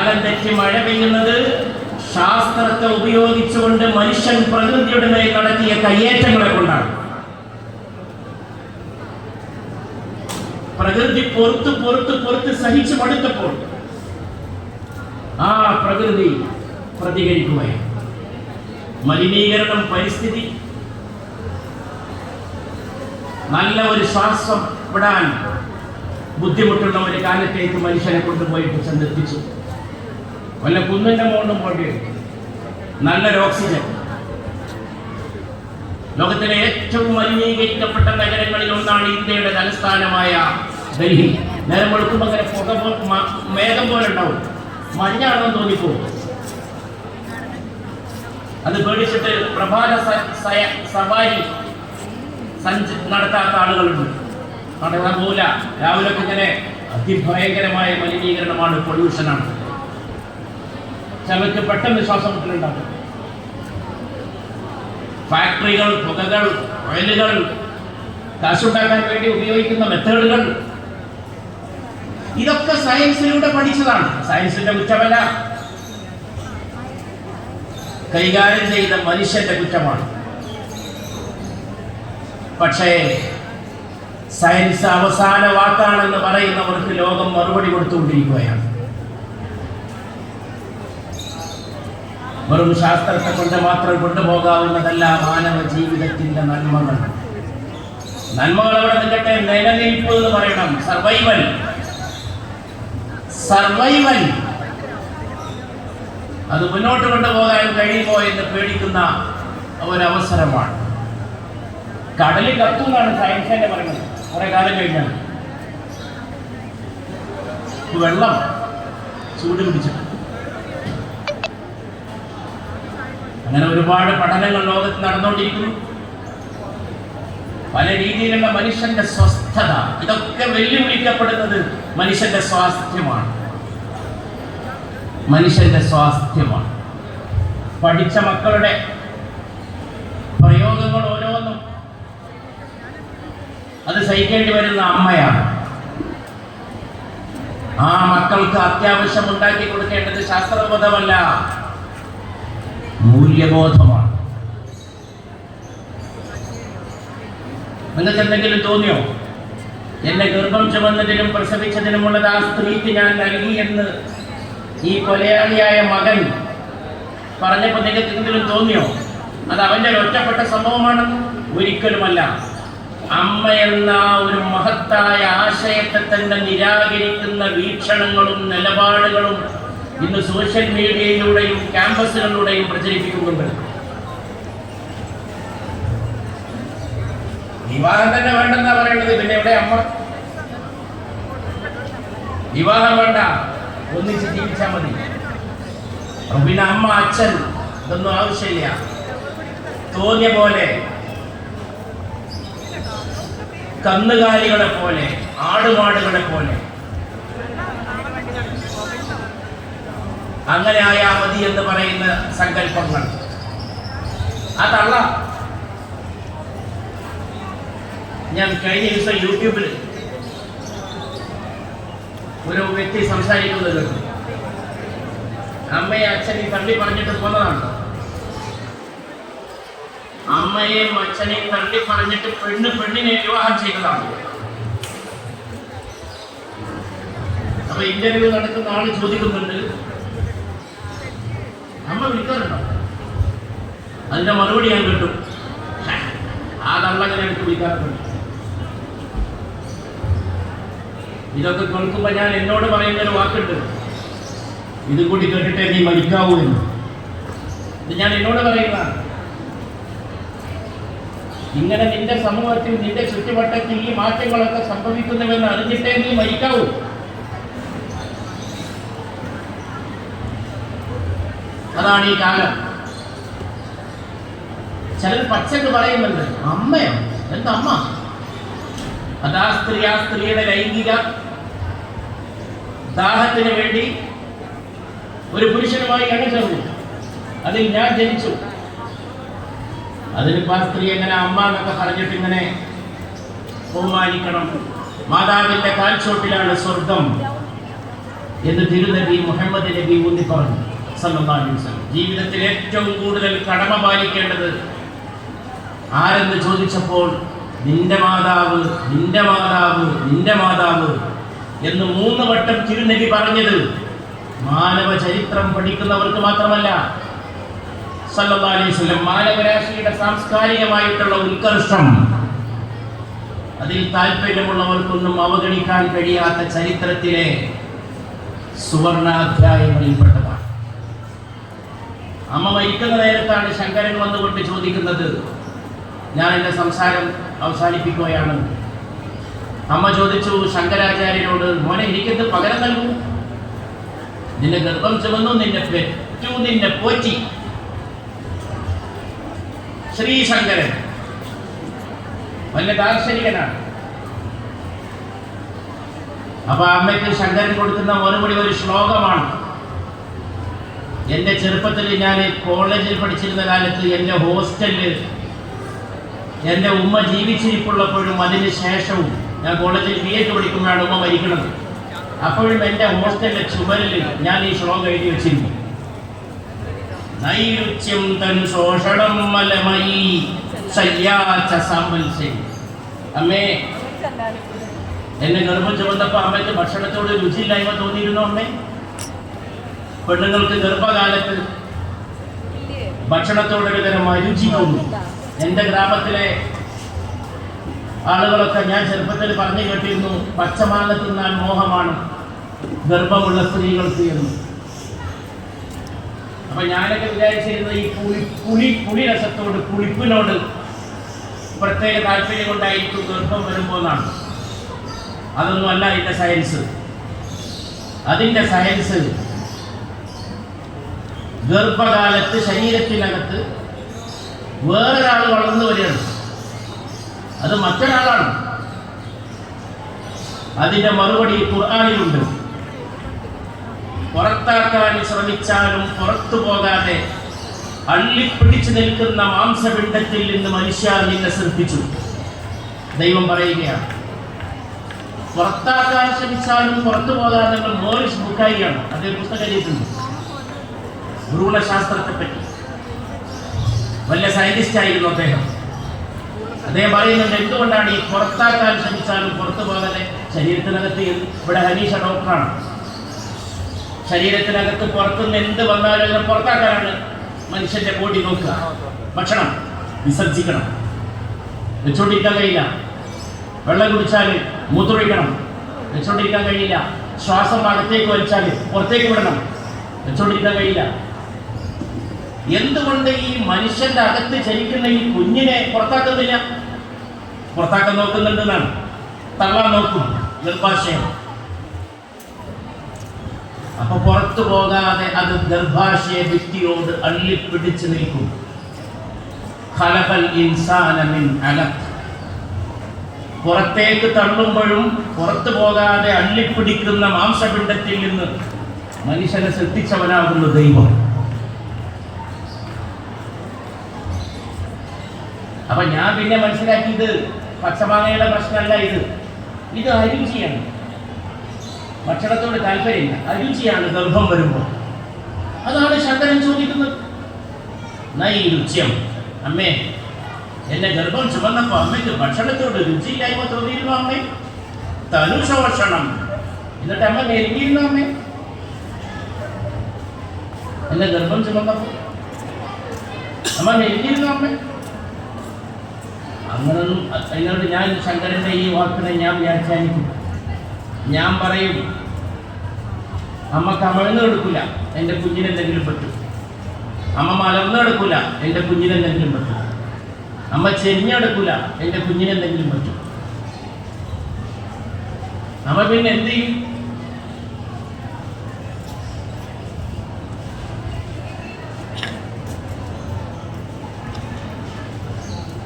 കാലം തെറ്റി മഴ പെയ്യുന്നത് ശാസ്ത്രത്തെ ഉപയോഗിച്ചുകൊണ്ട് മനുഷ്യൻ പ്രകൃതിയുടെ മേൽ നടത്തിയ കയ്യേറ്റങ്ങളെ കൊണ്ടാണ്. പ്രകൃതി പൊറുത്ത് സഹിച്ചു മടുത്തപ്പോൾ ആ പ്രകൃതി പ്രതികരിക്കുകയാണ്. മലിനീകരണം, പരിസ്ഥിതി, നല്ല ഒരു ശ്വാസം വിടാൻ ബുദ്ധിമുട്ടുള്ള ഒരു കാലത്തേക്ക് മനുഷ്യനെ കൊണ്ടുപോയിട്ട് ചെന്നെത്തിച്ചു. വല്ല കുന്നിന്റെ മുകളിലും പോയി നല്ലൊരു ഓക്സിജൻ. ലോകത്തിലെ ഏറ്റവും മലിനീകരിക്കപ്പെട്ട നഗരങ്ങളിൽ ഒന്നാണ് ഇന്ത്യയുടെ തലസ്ഥാനമായ ഡൽഹി. നേരം വെളുക്കുമ്പോൾ അങ്ങനെ പുക മേഘം പോലെ ഉണ്ടാവും, മഞ്ഞാണെന്ന് തോന്നിപ്പോകും. അത് പേടിച്ചിട്ട് പ്രഭാത സവാരി നടത്താത്ത ആളുകളുണ്ട്. നടക്കാൻ പോല രാവിലെ ഇങ്ങനെ അതിഭയങ്കരമായ മലിനീകരണമാണ്, പൊല്യൂഷനാണ്. ചിലർക്ക് പെട്ടെന്ന് ശ്വാസം മുട്ടലുണ്ടാകും. ഫാക്ടറികൾ, പുകകൾ, ഓയിലുകൾ, കാശുണ്ടാക്കാൻ വേണ്ടി ഉപയോഗിക്കുന്ന മെത്തേഡുകൾ, ഇതൊക്കെ സയൻസിലൂടെ പഠിച്ചതാണ്. സയൻസിന്റെ കുറ്റമല്ല, കൈകാര്യം ചെയ്ത മനുഷ്യന്റെ കുറ്റമാണ്. പക്ഷേ സയൻസ് അവസാന വാക്കാണെന്ന് പറയുന്നവർക്ക് ലോകം മറുപടി കൊടുത്തുകൊണ്ടിരിക്കുകയാണ്. വെറും ശാസ്ത്രത്തെ കൊണ്ട് മാത്രം കൊണ്ടുപോകാവുന്നതല്ല മാനവ ജീവിതത്തിന്റെ നന്മകൾ. നന്മകൾ അവിടെ നിൽക്കട്ടെ, നിലനിൽപ്പ് എന്ന് പറയണം. സർവൈവൽ അത് മുന്നോട്ട് കൊണ്ടുപോകാൻ കഴിയുമോ എന്ന് പേടിക്കുന്ന ഒരവസരമാണ്. കടലിൽ കത്തുന്നാണ് സയൻസ് തന്നെ പറയുന്നത്. കുറെ കാലം കഴിഞ്ഞാൽ വെള്ളം ചൂട് പിടിച്ചിട്ട് അങ്ങനെ ഒരുപാട് പഠനങ്ങൾ ലോകത്ത് നടന്നുകൊണ്ടിരിക്കുന്നു. പല രീതിയിലുള്ള മനുഷ്യന്റെ സ്വസ്ഥത, ഇതൊക്കെ വെല്ലുവിളിക്കപ്പെടുന്നത് മനുഷ്യന്റെ സ്വാസ്ഥ്യമാണ്. പഠിച്ച മക്കളുടെ പ്രയോഗങ്ങൾ ഓരോന്നും അത് സഹിക്കേണ്ടി വരുന്ന അമ്മയാണ്. ആ മക്കൾക്ക് അത്യാവശ്യം ഉണ്ടാക്കി കൊടുക്കേണ്ടത് ശാസ്ത്രബോധമല്ല, മൂല്യബോധമാണ്. നിങ്ങൾക്ക് എന്തെങ്കിലും തോന്നിയോ? എന്നെ ഗർഭം ചുമന്നതിനും പ്രസവിച്ചതിനുമുള്ളത് ആ സ്ത്രീക്ക് ഞാൻ നൽകി എന്ന് ഈ കൊലയാളിയായ മകൻ പറഞ്ഞപ്പോൾ നിങ്ങൾക്ക് എന്തെങ്കിലും തോന്നിയോ? അത് അവന്റെ ഒറ്റപ്പെട്ട സംഭവമാണെന്ന്? ഒരിക്കലുമല്ല. അമ്മ എന്ന ഒരു മഹത്തായ ആശയത്തെ തന്നെ നിരാകരിക്കുന്ന വീക്ഷണങ്ങളും നിലപാടുകളും ഇന്ന് സോഷ്യൽ മീഡിയയിലൂടെയും ക്യാമ്പസുകളിലൂടെയും പ്രചരിപ്പിക്കുന്നുണ്ട്. വിവാഹം തന്നെ വേണ്ടെന്നാ പറയുന്നത്. പിന്നെ എവിടെ അമ്മ? വിവാഹം വേണ്ട, ഒന്നിച്ച് ജീവിച്ചാൽ മതി. പിന്നെ അമ്മ, അച്ഛൻ ഇതൊന്നും ആവശ്യമില്ല. തോന്നിയ പോലെ, കന്നുകാലികളെ പോലെ, ആടുമാടുകളെ പോലെ അങ്ങനെ ആയാ മതി എന്ന് പറയുന്ന സങ്കല്പങ്ങൾ അതല്ല. ഞാൻ കഴിഞ്ഞ ദിവസം യൂട്യൂബിൽ ഒരു വ്യക്തി സംസാരിക്കുന്നത് കേട്ടു. അമ്മയെ അച്ഛനെയും തള്ളി പറഞ്ഞിട്ട് പോന്നതാണ്. അമ്മയെയും അച്ഛനെയും തള്ളി പറഞ്ഞിട്ട് പെണ്ണിനെ വിവാഹം ചെയ്തതാണ്. അപ്പൊ ഇന്റർവ്യൂ നടക്കുന്ന ആള് ചോദിക്കുന്നുണ്ട്, അമ്മ വിളിക്കാറുണ്ടോ? അതിന്റെ മറുപടി ഞാൻ കേട്ടു, ആ തള്ളങ്ങനെ എനിക്ക് വിളിക്കാറുണ്ട്. ഇതൊക്കെ കേൾക്കുമ്പോ ഞാൻ എന്നോട് പറയുന്ന ഒരു വാക്കുണ്ട്, ഇത് കൂടി കേട്ടിട്ടേ നീ മരിക്കാവൂ എന്ന്. ഇത് ഞാൻ എന്നോട് പറയുന്ന, ഇങ്ങനെ നിന്റെ സമൂഹത്തിൽ, നിന്റെ ചുറ്റുവട്ടത്തിൽ ഈ മാറ്റങ്ങളൊക്കെ സംഭവിക്കുന്നുവെന്ന് അറിഞ്ഞിട്ടേ നീ മരിക്കാവൂ. അതാണ് ഈ കാലം. ചിലർ പച്ചക്ക് പറയുന്നുണ്ട്, അമ്മയോ? എന്താ അമ്മ? അതാ സ്ത്രീ, ആ സ്ത്രീയുടെ ലൈംഗിക ദാഹത്തിന് വേണ്ടി ഒരു പുരുഷനുമായി ഇണചേർന്നു, അതിൽ ഞാൻ ജനിച്ചു. അതിനിപ്പോ ആ സ്ത്രീ എങ്ങനെ അമ്മ എന്നൊക്കെ പറഞ്ഞിട്ട് ഇങ്ങനെ ബഹുമാനിക്കണം? മാതാവിന്റെ കാൽച്ചോട്ടിലാണ് സ്വർഗം എന്ന് തിരുനബി മുഹമ്മദ് നബി ഊന്നി പറഞ്ഞു സല്ലല്ലാഹു അലൈഹി വസല്ലം. ജീവിതത്തിൽ ഏറ്റവും കൂടുതൽ കടമ പാലിക്കേണ്ടത് ആരെന്ന് ചോദിച്ചപ്പോൾ നിന്റെ മാതാവ്, നിന്റെ മാതാവ്, നിന്റെ മാതാവ് എന്ന് 3 വട്ടം തിരുനബി പറഞ്ഞത് മാനവ ചരിത്രം പഠിക്കുന്നവർക്ക് മാത്രമല്ല, സല്ലല്ലാഹു അലൈഹി വസല്ലം മാനവരാശിയുടെ സാംസ്കാരികമായിട്ടുള്ള ഉത്കർഷം അതിൽ താല്പര്യമുള്ളവർക്കൊന്നും അവഗണിക്കാൻ കഴിയാത്ത ചരിത്രത്തിലെ സുവർണാധ്യായങ്ങളിൽപ്പെട്ടതാണ്. അമ്മ മരിക്കുന്ന നേരത്താണ് ശങ്കരൻ വന്നുകൊണ്ട് ചോദിക്കുന്നത്, ഞാൻ എൻ്റെ സംസാരം അവസാനിപ്പിക്കുകയാണ്. അമ്മ ചോദിച്ചു ശങ്കരാചാര്യനോട്, മോനെ എനിക്കെന്ത് പകരം നൽകൂ? നിന്നെ ഗർഭം ചുമന്നു, നിന്നെ പെറ്റു, നിന്നെ പോറ്റി. ശ്രീശങ്കരൻ വലിയ ദാർശനികനാണ്. അപ്പൊ അമ്മയ്ക്ക് ശങ്കരൻ കൊടുക്കുന്ന മറുപടി ഒരു ശ്ലോകമാണ്. എൻ്റെ ചെറുപ്പത്തിൽ ഞാൻ കോളേജിൽ പഠിച്ചിരുന്ന കാലത്ത് എൻ്റെ ഹോസ്റ്റലിൽ എൻ്റെ ഉമ്മ ജീവിച്ചിരിപ്പുള്ളപ്പോഴും അതിന് ശേഷവും ഞാൻ കോളേജിൽ BA പഠിക്കുമ്പോഴാണ് ഉമ്മ മരിക്കുന്നത്. അപ്പോഴും എൻ്റെ ഹോസ്റ്റലിലെ ചുമരിൽ ഞാൻ ഈ ശ്ലോകം എഴുതി വെച്ചിരുന്നു. നൈരുച്യം തൻ ശോഷണം മലമയി ശയ്യാച്ച സാമ്പൽസേ. അമ്മേ, എന്നെ ഗർഭം ചുമന്നപ്പോൾ അമ്മയ്ക്ക് ഭക്ഷണത്തോട് രുചിയില്ലായ്മ തോന്നിയിരുന്നു. അമ്മേ, പെണ്ണുങ്ങൾക്ക് ഗർഭകാലത്ത് ഭക്ഷണത്തോടൊരു തരം അരുചി തോന്നും. എൻ്റെ ഗ്രാമത്തിലെ ആളുകളൊക്കെ ഞാൻ ചെറുപ്പത്തിൽ പറഞ്ഞു കേട്ടിരുന്നു, പച്ചമാങ്ങ തിന്നാൻ മോഹമാണ് ഗർഭമുള്ള സ്ത്രീകൾക്ക് എന്ന്. അപ്പൊ ഞാനൊക്കെ വിചാരിച്ചിരുന്ന ഈ പുളി രസത്തോട്, പുളിപ്പിനോട് പ്രത്യേക താല്പര്യം കൊണ്ടായിരിക്കും ഗർഭം വരുമ്പോൾ എന്നാണ്. അതൊന്നും അല്ല അതിൻ്റെ സയൻസ്. അതിൻ്റെ സയൻസ് ഗർഭകാലത്ത് ശരീരത്തിനകത്ത് വേറൊരാൾ വളർന്നു വരികയാണ്, അത് മറ്റൊരാളാണ്. അതിൻ്റെ മറുപടി ഖുർആനിലുണ്ട്. പുറത്താക്കാൻ ശ്രമിച്ചാലും പുറത്തു പോകാതെ അള്ളിപ്പിടിച്ചു നിൽക്കുന്ന മാംസപിണ്ഡത്തിൽ നിന്ന് മനുഷ്യ നിന്നെ സൃഷ്ടിച്ചു. ദൈവം പറയുകയാണ്, പുറത്താക്കാൻ ശ്രമിച്ചാലും പുറത്തു പോകാതെ. മോറിസ് ബുക്കായിയാണ്, അദ്ദേഹം പുസ്തകം എഴുതിയിട്ടുണ്ട് ഭ്രൂണശാസ്ത്രത്തെ പറ്റി. വലിയ സയന്റിസ്റ്റ് ആയിരുന്നു അദ്ദേഹം. അദ്ദേഹം പറയുന്നുണ്ട് എന്തുകൊണ്ടാണ് ഈ പുറത്താക്കാൻ ശ്രമിച്ചാലും പുറത്തു പോകാതെ. ശരീരത്തിനകത്ത് ഇവിടെ ഹനീഷ ഡോക്ടറാണ്. ശരീരത്തിനകത്ത് പുറത്തുനിന്ന് എന്ത് വന്നാലും പുറത്താക്കാനാണ് മനുഷ്യന്റെ ബോഡി നോക്കുക. ഭക്ഷണം വിസർജിക്കണം, വെച്ചോണ്ടിരിക്കാൻ കഴിയില്ല. വെള്ളം കുടിച്ചാൽ മൂത്രമൊഴിക്കണം, വെച്ചോണ്ടിരിക്കാൻ കഴിയില്ല. ശ്വാസം അകത്തേക്ക് വലിച്ചാൽ പുറത്തേക്ക് വിടണം, വെച്ചോണ്ടിരിക്കാൻ കഴിയില്ല. എന്തുകൊണ്ട് ഈ മനുഷ്യന്റെ അകത്ത് ചലിക്കുന്ന ഈ കുഞ്ഞിനെ പുറത്താക്കുന്നില്ല? പുറത്താക്കാൻ നോക്കുന്നുണ്ടെന്നാണ്, തള്ളാൻ നോക്കും ഗർഭാശയം. അപ്പൊ പുറത്തു പോകാതെ അത് ഗർഭാശയ ഭിത്തിയോട് അള്ളിപ്പിടിച്ചു നിൽക്കും. ഖലഖൽ ഇൻസാന മിൻ അലഖ്. പുറത്തേക്ക് തള്ളുമ്പോഴും പുറത്തു പോകാതെ അള്ളിപ്പിടിക്കുന്ന മാംസപിണ്ഡത്തിൽ നിന്ന് മനുഷ്യനെ സൃഷ്ടിച്ചവനാകുന്നു ദൈവം. അപ്പൊ ഞാൻ പിന്നെ മനസ്സിലാക്കിയത് പച്ചമാങ്ങയുടെ പ്രശ്നമല്ല ഇത് അരുചിയാണ്. ഭക്ഷണത്തോട് താല്പര്യമില്ല, അരുചിയാണ് ഗർഭം വരുമ്പോൾ. അതാണ് ശങ്കരൻ ചോദിക്കുന്നത്. നൈരുച്യം. അമ്മേ, എന്നെ ഗർഭം ചുമന്നപ്പോൾ അമ്മയ്ക്ക് ഭക്ഷണത്തോട് രുചിയില്ലായ്മ തോന്നിയിരുന്നു അമ്മേ. തനുശോഷണം. എന്നിട്ട് അമ്മ മെരുങ്ങിയിരുന്നു അമ്മേ. എന്നെ ഗർഭം ചുമന്നപ്പോൾ അമ്മ മെരുങ്ങിയിരുന്നു അമ്മേ. അങ്ങനൊന്നും അതിനോട് ഞാൻ ശങ്കരൻ്റെ ഈ വാക്കിനെ ഞാൻ വ്യാഖ്യാനിക്കും. ഞാൻ പറയും, അമ്മ കമഴ്ന്നെടുക്കില്ല, എൻ്റെ കുഞ്ഞിനെന്തെങ്കിലും പറ്റും. അമ്മ മലർന്നെടുക്കില്ല, എൻ്റെ കുഞ്ഞിനെന്തെങ്കിലും പറ്റും. അമ്മ ചെരിഞ്ഞെടുക്കില്ല, എൻ്റെ കുഞ്ഞിനെന്തെങ്കിലും പറ്റും. അമ്മ പിന്നെ എന്ത് ചെയ്യും?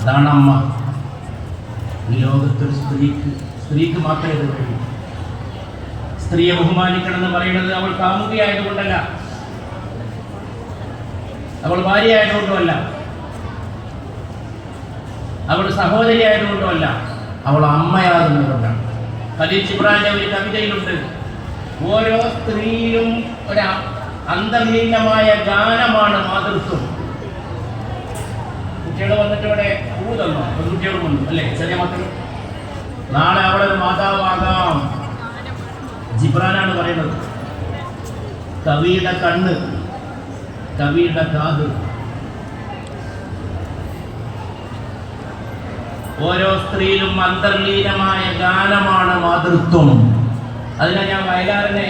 അതാണ് അമ്മ. ഈ ലോകത്തൊരു സ്ത്രീക്ക് മാത്രമേ ഇത് കഴിയൂ. സ്ത്രീയെ ബഹുമാനിക്കണം എന്ന് പറയുന്നത് അവൾ കാമുകിയായതുകൊണ്ടല്ല, അവൾ ഭാര്യ ആയതുകൊണ്ടുമല്ല, അവൾ സഹോദരി ആയതുകൊണ്ടുമല്ല, അവൾ അമ്മയാകുന്നതുകൊണ്ടാണ്. ഖലീൽ ജിബ്രാന്റെ ഒരു കവിതയിലുണ്ട്, ഓരോ സ്ത്രീയിലും ഒരു അന്തർലീനമായ ഗാനമാണ് മാതൃത്വം. കുട്ടികൾ വന്നിട്ട് ഇവിടെ പൂ തന്നു, പെൺകുട്ടികൾ വന്നു അല്ലേ, ചെറിയ മക്കൾ. നാളെ അവിടെ ഒരു മാതാവാകാം. ജിബ്രാനാണ് പറയുന്നത്. കവിയുടെ കണ്ണ്, കവിയുടെ കാത്. ഓരോ സ്ത്രീയിലും അന്തർലീനമായ ഗാനമാണ് മാതൃത്വം. അതിനാൽ ഞാൻ വയലാറിനെ